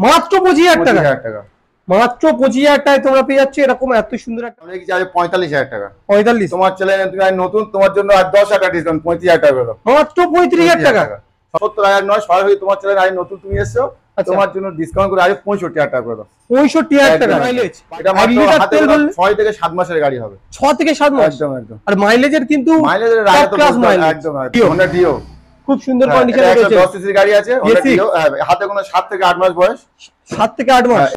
মাত্র 25,000 টাকা। মাত্র 25,000 টাকায় তোমরা পেয়ে যাচ্ছ এরকম এত সুন্দর একটা। আমরা কি যাবে 45,000 টাকা। 45 তোমার ছেলে তুমি নতুন, তোমার জন্য আর 10,000 টাকা ডিসকাউন্ট, 35,000 টাকা করে দাও। মাত্র 35,000 টাকা। 70,000 নয়, সরাসরি তোমার ছেলে আই নতুন তুমি এসছো, তোমার জন্য ডিসকাউন্ট করে আজ 65,000 টাকা করে দাও। 65,000 টাকা মাইলেজ। এটা মাত্র হাতে 6 থেকে 7 মাসের গাড়ি হবে। 6 থেকে 7 মাস একদম একদম। আর মাইলেজের কিন্তু মাইলেজের রাজা তো একদম Honda Dio খুব সুন্দর কন্ডিশনে রয়েছে। 10 সিসির গাড়ি আছে Honda Dio, হাতে কোনো 7 থেকে 8 মাস বয়স। 7 থেকে 8 মাস।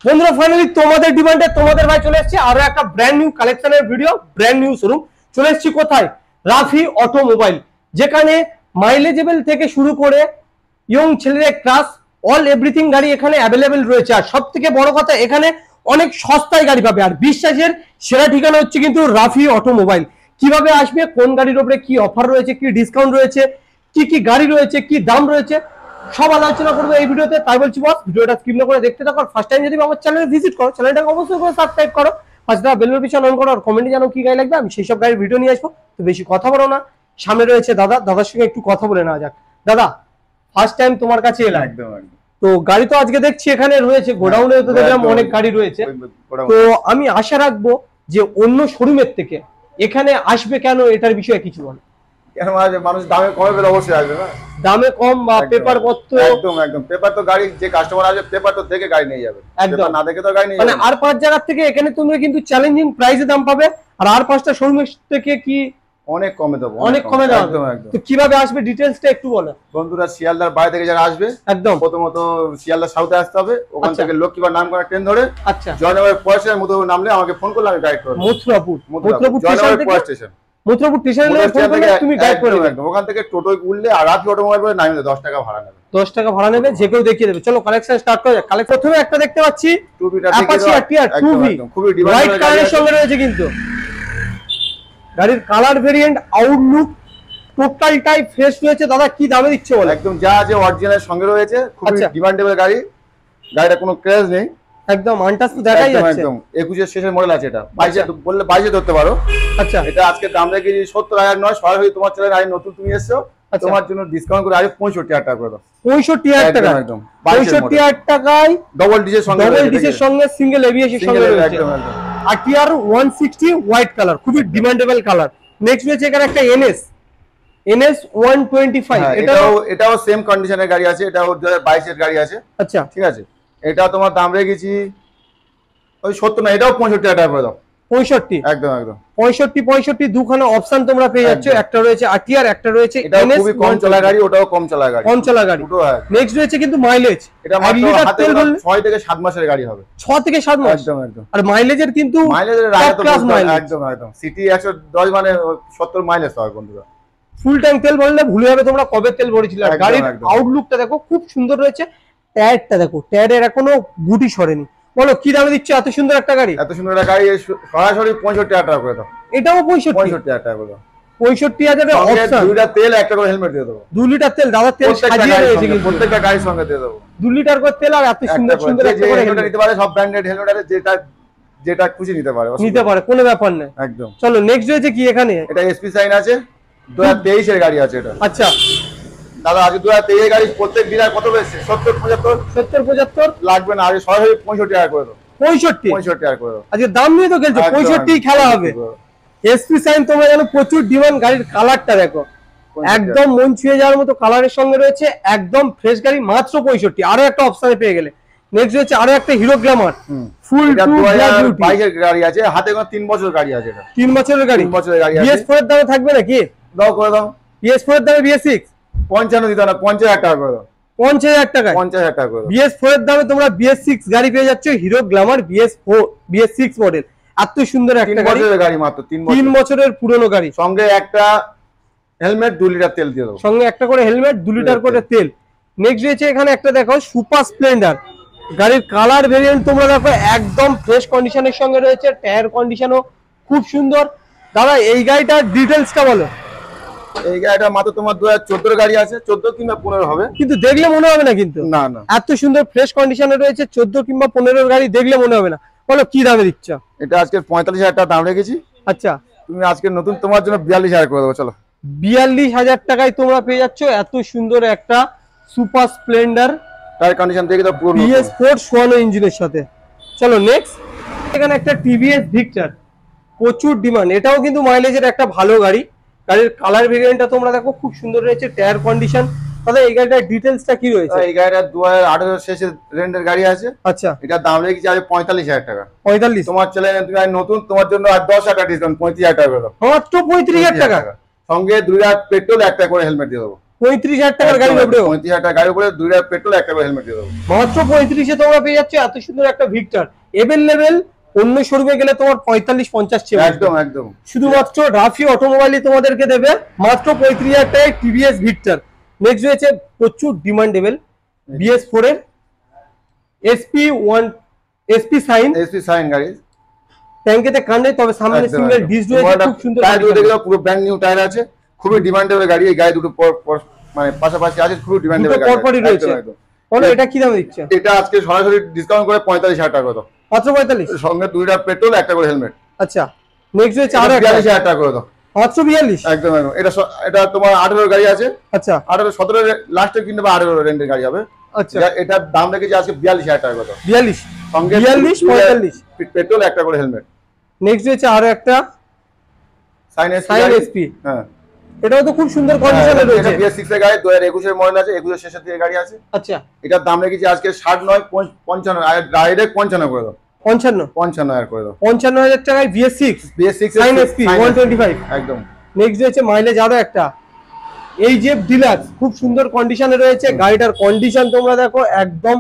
বন্ধুরা ফাইনালি তোমাদের ডিমান্ডে তোমাদের ভাই চলে এসেছে আরো একটা ব্র্যান্ড নিউ কালেকশনের ভিডিও, ব্র্যান্ড নিউ শোরুম। চলে এসেছি কোথায়? রাফি অটোমোবাইল, যেখানে মাইলেজেবল থেকে শুরু করে ইয়ং ছেলেদের ক্লাস অল এভরিথিং গাড়ি এখানে অ্যাভেলেবেল রয়েছে। আর সব থেকে বড় কথা এখানে অনেক সস্তায় গাড়ি পাবে। আর বিশ্বাসের সেরা ঠিকানা হচ্ছে কিন্তু রাফি অটোমোবাইল। কিভাবে আসবে, কোন গাড়ির উপরে কি অফার রয়েছে, কি ডিসকাউন্ট রয়েছে, কি কি গাড়ি রয়েছে, কি দাম রয়েছে, সব আলোচনা করবো এই ভিডিওতে। তাই বলছি বস, ভিডিওটা স্কিপ না করে দেখতে থাকো। ফার্স্ট টাইম যদি আমার চ্যানেলে ভিজিট করো, চ্যানেলটাকে অবশ্যই করে সাবস্ক্রাইব করো, পাশে থাকা বেল নোটিফিকেশন অন করো, আর কমেন্টে জানো কি গাড়ি লাগবে, আমি সেই সব গাড়ির ভিডিও নিয়ে আসবো। তো বেশি কথা বলো না, সামনে রয়েছে দাদা, দাদার সঙ্গে একটু কথা বলে নেওয়া যাক। দাদা ফার্স্ট টাইম তোমার কাছে এলাম। একদম একদম। তো গাড়ি তো আজকে দেখছি এখানে রয়েছে, গোডাউনে তো দেখলাম অনেক গাড়ি রয়েছে। তো আমি আশা রাখবো যে অন্য শোরুমের থেকে এখানে আসবে কেন, এটার বিষয়ে কিছু বলো। কেন মানুষ দামে কমে পেলে অবশ্যই আসবে না, দামে কম বা পেপার পত্র। একদম একদম। পেপার তো গাড়ি যে কাস্টমার আসবে পেপার তো দেখে গাড়ি নিয়ে যাবে, একদম না দেখে তো গাড়ি নিয়ে যাবে। মানে আর 5 জায়গা থেকে এখানে তোমরা কিন্তু চ্যালেঞ্জিং প্রাইসে দাম পাবে, আর 5টা শোরুমের থেকে কি অনেক কমে দেবো, অনেক কমে দাও। একদম একদম। তো কিভাবে আসবে ডিটেইলসটা একটু বলো। বন্ধুরা শিয়ালদার বাইরে থেকে যারা আসবে, একদম প্রথমত শিয়ালদার সাউথে আসতে হবে, ওখান থেকে লক্ষ্মীবার নাম করা ট্রেন ধরে আচ্ছা জয়নগর পয়সা মতো নামলে আমাকে ফোন করলে আমি গাইড করব। মথুরাপুর স্টেশন, মথুরাপুর স্টেশনে ফোন করলে তুমি গাইড করে দেবে। একদম ওখান থেকে টোটোয় উঠলে আর রাফি অটোমোবাইল বলে নামিয়ে 10 টাকা ভাড়া নেবে, 10 টাকা ভাড়া নেবে, যে কেউ দেখিয়ে দেবে। চলো কালেকশন স্টার্ট করা যাক। প্রথমে একটা দেখতে পাচ্ছি অ্যাপাচি আরটিআর 2V, খুবই ডিমান্ড হোয়াইট কালারের সঙ্গে রয়েছে কিন্তু গাড়ির কালার ভেরিয়েন্ট, আউটলুক টোটালটাই ফ্রেশ রয়েছে। দাদা কি দামে দিচ্ছে বলে? একদম যা যে অরিজিনাল সঙ্গে রয়েছে, খুবই ডিমান্ডেবল গাড়ি, গাড়িটা কোনো ক্র্যাশ নেই, একদম আনটাচ তো দেখাই যাচ্ছে। একদম 21 এর শেষের মডেল আছে, এটা 22 বললে 22 ধরতে পারো। আচ্ছা এটা আজকে দাম রেখেছি 70,000 নয়, সরাসরি তোমার চ্যানেলে আই নতুন তুমি এসছো, তোমার জন্য ডিসকাউন্ট করে আজ 65,000 টাকা করে দাও। 65,000 টাকা, একদম 65,000 টাকায় ডবল ডিজের সঙ্গে সিঙ্গেল এবিএস এর সঙ্গে রয়েছে। একদম একদম। আরটিআর 160 হোয়াইট কালার, খুবই ডিমান্ডেবল কালার। নেক্সট রয়েছে এখানে একটা NS 125, এটাও সেম কন্ডিশনের গাড়ি আছে, এটাও 2022 এর গাড়ি আছে। আচ্ছা ঠিক আছে, এটা তোমার দাম রেখেছি ওই 70 না, এটাও 65,000 টাকা করে দাও। 65, একদম একদম 65 দুখানা অপশন তোমরা পেয়ে যাচ্ছ। একটা রয়েছে আরটিআর, একটা রয়েছে NS, খুবই কম চলা গাড়ি, ওটাও কম চলা গাড়ি, কম চলা গাড়ি। নেক্সট রয়েছে কিন্তু মাইলেজ, এটা মাত্র হাতে 6 থেকে 7 মাসের গাড়ি হবে। 6 থেকে 7 মাস, একদম একদম। আর মাইলেজের কিন্তু মাইলেজের রাজা তো একদম একদম। সিটি 110 মানে 70 মাইলেজ হয় বন্ধুরা। ফুল ট্যাঙ্ক তেল বললে ভুলে যাবে তোমরা কবে তেল ভরেছিল। আর গাড়ির আউটলুকটা দেখো খুব সুন্দর রয়েছে, টায়ারটা দেখো, টায়ারের এখনো গুটি সরেনি। বলো কি দামে দিচ্ছ এত সুন্দর একটা গাড়ি? এত সুন্দর একটা গাড়ি সরাসরি 65,000 টাকা করে দাও। এটাও 65,000 টাকা করে দাও। 65,000 এর অপশন, 2 লিটার তেল, একটা করে হেলমেট দিয়ে দেবো। 2 লিটার তেল দাদা, তেল সাজিয়ে রয়েছে কিন্তু প্রত্যেকটা গাড়ির সঙ্গে দিয়ে দেবো 2 লিটার করে তেল। আর এত সুন্দর সুন্দর একটা করে হেলমেট নিতে পারে, সব ব্র্যান্ডেড হেলমেট আছে, যেটা খুশি নিতে পারে, কোনো ব্যাপার নেই। একদম। চলো নেক্সট রয়েছে কি এখানে? এটা এসপি সাইন আছে, 2023 এর গাড়ি আছে এটা। আচ্ছা দাদা আজ 2023 এর গাড়ি, প্রত্যেক ডিলার কত বেশি 70-75 লাগবে না, আগে সরাসরি 65 টাকা করে দাও। 65 টাকা করে দাও। আজকে দাম নিয়ে তো খেলছে, 65 খেলা হবে। এসপি সাইন তোমরা জানো প্রচুর ডিমান্ড। গাড়ির কালারটা দেখো, একদম মন ছুঁয়ে যাওয়ার মতো কালারের সঙ্গে রয়েছে, একদম ফ্রেশ গাড়ি, মাত্র 65। আরো একটা অপশনে পেয়ে গেলে। নেক্সট রয়েছে আরো একটা হিরো গ্ল্যামার, ফুল 2022 এর গাড়ি আছে, হাতে কোনো 3 বছর গাড়ি আছে, এটা 3 বছরের গাড়ি। 3 বছরের গাড়ি আছে। BS4 এর দামে থাকবে নাকি? দাও করে দাও। BS4 এর দামে BS6 55 দিতে না, 50,000 টাকা করে দাও। 50,000 টাকা, 50,000 টাকা করে দাও। BS4 এর দামে তোমরা BS6 গাড়ি পেয়ে যাচ্ছ, হিরো গ্ল্যামার BS6 মডেল। এত সুন্দর একটা গাড়ি, 3 বছরের গাড়ি, মাত্র 3 বছরের পুরনো গাড়ি। সঙ্গে একটা হেলমেট, 2 লিটার তেল দিয়ে দাও। সঙ্গে একটা করে হেলমেট, 2 লিটার করে তেল। নেক্সট রয়েছে এখানে একটা দেখো সুপার স্প্লেন্ডার, গাড়ির কালার ভেরিয়েন্ট তোমরা দেখো, একদম ফ্রেশ কন্ডিশনের সঙ্গে রয়েছে, টায়ার কন্ডিশনও খুব সুন্দর। দাদা এই গাড়িটার ডিটেইলসটা বলো। এই গাড়িটা মাত্র তোমার 2014 গাড়ি আছে, 14 কিংবা 15 হবে, কিন্তু দেখলে মনে হবে না, কিন্তু না না এত সুন্দর ফ্রেশ কন্ডিশনে রয়েছে। 14 কিংবা 15 গাড়ি দেখলে মনে হবে না। বলো কি দামে দিচ্ছ? এটা আজকে 45,000 টাকা দাম রেখেছি। আচ্ছা, তুমি আজকে নতুন তোমার জন্য 42,000 করে দেবো। চলো, 42,000 টাকায় তোমরা পেয়ে যাচ্ছ এত সুন্দর একটা সুপার স্প্লেন্ডার, টায়ার কন্ডিশন দেখে তো পুরো PS4 সোয়ানো ইঞ্জিনের সাথে। চলো নেক্সট, এখানে একটা টিভিএস ভিক্টর, প্রচুর ডিমান্ড। এটাও কিন্তু মাইলেজের একটা ভালো গাড়ি। গাড়ির কালার ভেরিয়েন্টটা তোমরা দেখো খুব সুন্দর রয়েছে, টায়ার কন্ডিশন। তাহলে এই গাড়িটার ডিটেইলসটা কি রয়েছে? এই গাড়িটা 2018 শেষের রেন্টের গাড়ি আছে। আচ্ছা, এটার দাম রেখেছি আজ 45,000 টাকা। 45? তোমার চ্যানেল তুমি নতুন, তোমার জন্য আর 10,000 টাকা ডিসকাউন্ট, 35,000 টাকা করে দাও। মাত্র 35,000 টাকা, সঙ্গে 2 লিটার পেট্রোল, একটা করে হেলমেট দিয়ে দেবো। 35,000 টাকার গাড়ি উপরে, 35,000 টাকা গাড়ির উপরে 2 লিটার পেট্রোল, একটা করে হেলমেট দিয়ে দেবো। মাত্র 35 এ তোমরা পেয়ে যাচ্ছ এত সুন্দর একটা ভিক্টর। এভেলেবেল অন্য শোরুমে গেলে তোমার 45-50 চেয়ে একদম একদম। শুধুমাত্র রাফি অটোমোবাইলই তোমাদেরকে দেবে মাত্র 35,000 টাকায় টিভিএস ভিক্টর। নেক্সট রয়েছে প্রচুর ডিমান্ডেবল BS4 এর SP সাইন গাড়ি। ট্যাঙ্কেতে কান নেই, তবে সামনে সিঙ্গেল ডিস রয়েছে, খুব সুন্দর। টায়ার দুটো দেখো পুরো ব্র্যান্ড নিউ টায়ার আছে, খুবই ডিমান্ডেবল গাড়ি। এই গাড়ি দুটো মানে পাশাপাশি আছে, খুবই ডিমান্ডেবল গাড়ি, পরপরই রয়েছে। বলো এটা কি দাম দিচ্ছে? এটা আজকে সরাসরি ডিসকাউন্ট করে 45,000 টাকা দাও। মাত্র 45? সঙ্গে 2 লিটার পেট্রোল, একটা করে হেলমেট। আচ্ছা, নেক্সট রয়েছে আরো 42,000 টাকা করে দাও। মাত্র 42? একদম একদম। এটা তোমার 18 গাড়ি আছে। আচ্ছা, 18 17 লাস্টে কিনবে, 18 রেন্টের গাড়ি হবে। আচ্ছা, এটার দাম রেখেছি আজকে 42,000 টাকা করে দাও। 42? সঙ্গে 42-45 পেট্রোল, একটা করে হেলমেট। নেক্সট রয়েছে আরো একটা সাইন এসপি। হ্যাঁ, এটাও তো খুব সুন্দর কন্ডিশনে রয়েছে। এটা BS6 এর গাড়ি, 2021 এর মডেল আছে, 21 এর শেষের দিকে গাড়ি আছে। আচ্ছা, এটার দাম রেখেছি আজকে 60 নয় 55, আর ডাইরেক্ট 55 করে দাও। 55,000 করে দাও। 55,000 টাকায় BS6 সাইন এসপি 125 একদম। নেক্সট রয়েছে মাইলেজ আরো একটা এইজেফ ডিলাক্স, খুব সুন্দর কন্ডিশনে রয়েছে। গাড়িটার কন্ডিশন তোমরা দেখো একদম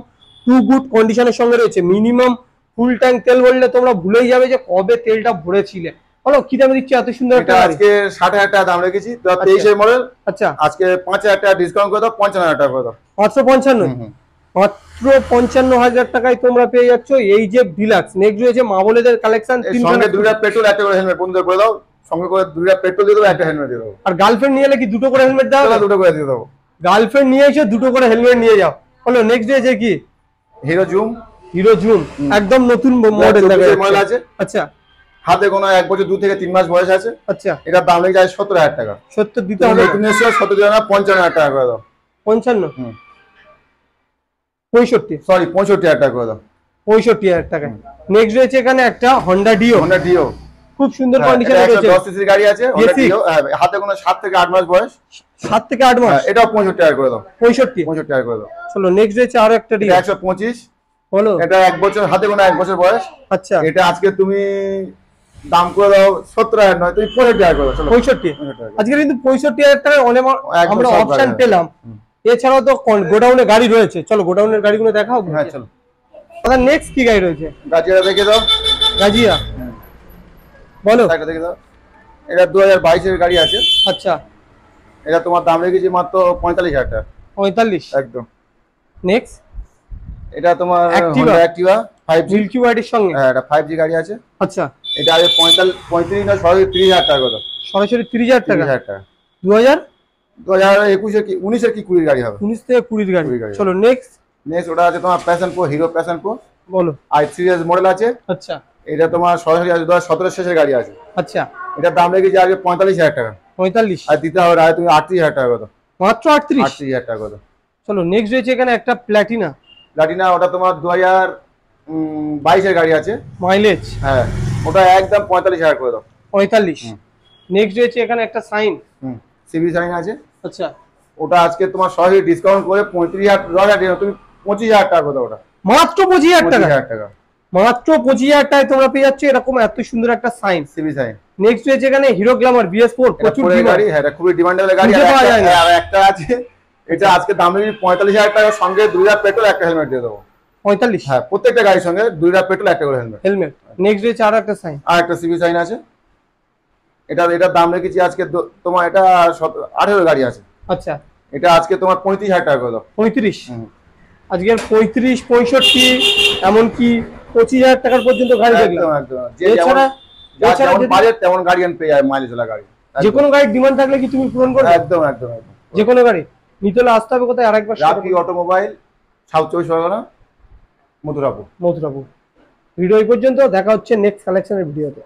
টু গুড কন্ডিশনের সঙ্গে রয়েছে। মিনিমাম ফুল ট্যাঙ্ক তেল বললে তোমরা ভুলেই যাবে যে কবে তেলটা ভরেছিলে। বলো কি দামে দিচ্ছি এত সুন্দর একটা গাড়ি? আজকে 60,000 টাকা দাম রেখেছি, 23 এর মডেল। আচ্ছা, আজকে 5,000 টাকা ডিসকাউন্ট করে দাও, 55,000 টাকা করে দাও। মাত্র 55? মাত্র 55,000 টাকায় তোমরা পেয়ে যাচ্ছ এইজেফ ডিলাক্স। নেক্সট রয়েছে মা বলেদের কালেকশন, সঙ্গে 2 লিটার পেট্রোল, একটা করে হেলমেট বন্ধ করে দাও। সঙ্গে করে 2 লিটার পেট্রোল দিয়ে দেবো, একটা হেলমেট দিয়ে দেবো। আর গার্লফ্রেন্ড নিয়ে এলে কি দুটো করে হেলমেট দাও? দুটো করে দিয়ে দেবো। গার্লফ্রেন্ড নিয়ে এসে দুটো করে হেলমেট নিয়ে যাও। বলো নেক্সট রয়েছে কি? হিরো জুম, একদম নতুন মডেল আছে। আচ্ছা, হাতে কোনো 1 বছর 2 থেকে 3 মাস বয়স আছে। আচ্ছা, এটার দাম লেগে যায় 17,000 টাকা। 70 দিতে হবে। 17 দিও না, 55,000 টাকা করে দাও। 55? 65? সরি, 65,000 টাকা করে দাও। 65,000 টাকা। নেক্সট রয়েছে এখানে একটা Honda Dio, খুব সুন্দর কন্ডিশনে রয়েছে। 110 সিসি গাড়ি আছে, Honda Dio। হাতে কোনো 7 থেকে 8 মাস বয়স। 7 থেকে 8 মাস? এটাও 65,000 টাকা করে দাও। 65 টাকা করে দাও। চলো নেক্সট রয়েছে আরো একটা Dio, 125। বলো এটা 1 বছর, হাতে কোনো 1 বছর বয়স। আচ্ছা, এটা আজকে তুমি দাম করে দাও 17,000 নয়, তুমি 65 টাকা করে দাও। চলো 65? আজকে কিন্তু 65,000 টাকায় অনেক আমরা অপশন পেলাম। এছাড়াও তো গোডাউনে গাড়ি রয়েছে, চলো গোডাউনের গাড়িগুলো দেখাও। হ্যাঁ চলো। দাদা নেক্সট কি গাড়ি রয়েছে? গাজিয়া দেখে দাও। গাজিয়া, বলো। দেখে দাও। এটা 2022 এর গাড়ি আছে। আচ্ছা, এটা তোমার দাম রেখেছি মাত্র 45,000 টাকা। 45? একদম। নেক্সট, এটা তোমার অ্যাক্টিভা 5G মিল্কি হোয়াইটের সঙ্গে। হ্যাঁ, এটা 5G গাড়ি আছে। আচ্ছা, এটা আছে 35 না, সরাসরি 30,000 টাকা করে দাও। সরাসরি 30,000 টাকা? 30,000 টাকা। 2021 এর কি 19 এর কি 20 গাড়ি হবে? 19 থেকে 20 গাড়ি। চলো নেক্সট ওটা আছে তোমার passion pro, hero passion pro, বলো। i3 মডেল আছে। আচ্ছা, এটা তোমার সরাসরি 2017 শেষের গাড়ি আছে। আচ্ছা, এটার দাম রেখেছি আগে 45,000 টাকা। 45? আর দিতে হবে তুমি 38,000 টাকা করে দাও। মাত্র 38? 38,000 টাকা করে দাও। চলো নেক্সট রয়েছে এখানে একটা প্ল্যাটিনা, ওটা তোমার 2022 এর গাড়ি আছে। মাইলেজ? হ্যাঁ, ওটা একদম 45,000 করে দাও। 45? নেক্সট রয়েছে এখানে একটা সাইন, সিভি সাইন আছে। আচ্ছা, ওটা আজকে তোমার সরাসরি ডিসকাউন্ট করে 35,000 তুমি 25,000 টাকা করে দাও। ওটা মাত্র 25,000 টাকা? টাকা। মাত্র 25,000 টাকায় তোমরা পেয়ে যাচ্ছ এরকম এত সুন্দর একটা সাইন, সিভি সাইন। নেক্সট রয়েছে এখানে হিরো গ্ল্যামার BS4, প্রচুর গাড়ি। হ্যাঁ, এটা খুবই ডিমান্ডেবল গাড়ি। আর একটা আছে, এটা আজকে দাম রেখেছি 45,000 টাকা, সঙ্গে 2 লিটার পেট্রোল, একটা হেলমেট দিয়ে দেবো। 45? হ্যাঁ, প্রত্যেকটা গাড়ির সঙ্গে 2 লিটার পেট্রোল, একটা করে হেলমেট। নেক্সট রয়েছে আরো একটা সাইন, আর একটা সিভি সাইন আছে। এটার দাম রেখেছি আজকে তোমার, এটা 18 গাড়ি আছে। আচ্ছা, এটা আজকে তোমার 35,000 টাকা করে দাও। 35? আজকের 35, 65, এমনকি 25,000 টাকার পর্যন্ত গাড়ি দেখলাম। এছাড়া যেমন বাজেট তেমন গাড়ি পেয়ে যায়, মাইলেজ ওলা গাড়ি। যে কোনো গাড়ির ডিমান্ড থাকলে কি তুমি পূরণ করবে? একদম একদম একদম। যে কোনো গাড়ি নিতে হলে আসতে হবে কোথায়? আরেকবার Rafi automobile, south 24 Pargana, Mathurapur. Video এই পর্যন্ত, দেখা হচ্ছে নেক্সট কালেকশনের ভিডিওতে।